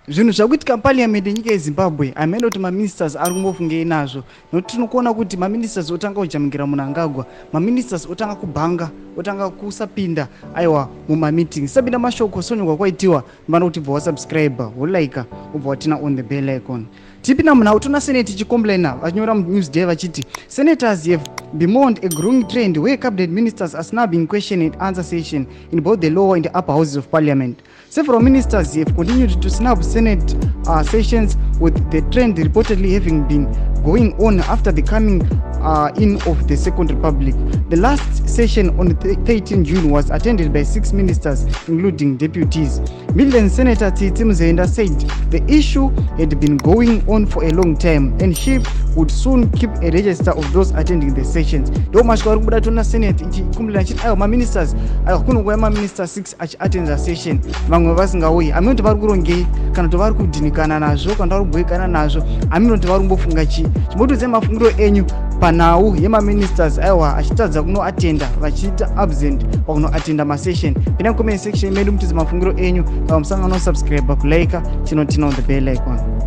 Zvinhu zvakuitika parliament yenyika yeZimbabwe amene kuti maministers ari kumbofungei nazvo nokuti tinokuona kuti maministers otanga kujamingira Mnangagwa, maministers otanga kubhanga, otanga kusapinda aiwa mumameeting. Sabina mashoko sonyogwa kwaitiwa mbana kuti bva wasubscribe, wolike, ubva watina on the bell icon. Tipina muna utona Senate chicomplainer vachnyora Newsday vachiti senators have bemoaned a growing trend where cabinet ministers are now being questioned at answer session in both the lower and the upper houses of parliament. Several ministers have continued to snub Senate sessions, with the trend reportedly having been going on after the coming in of the Second Republic. The last session on 13 June was attended by 6 ministers, including deputies. Midland Senator Zim News said the issue had been going on for a long time and she would soon keep a register of those attending the sessions. Do much kwa rubuda tuna Senate ichikumbulela chiti ayo ma-ministers ayo kuno kwa ma-minister 6 attend the session vamwe vasingauyi amene kuti vari kurongei kana kuti vari kudhinikana nazvo kana vari kuboekana nazvo amene kuti vari kumbofunga chii chimotodze mafungiro enyu panhau yema-ministers aiwa achitadza kuno atenda vachiita absent pakuno atenda ma-session. Pina comment section medu mutidze mafungiro enyu musangano subscribe kulike chinotina on the bell icon.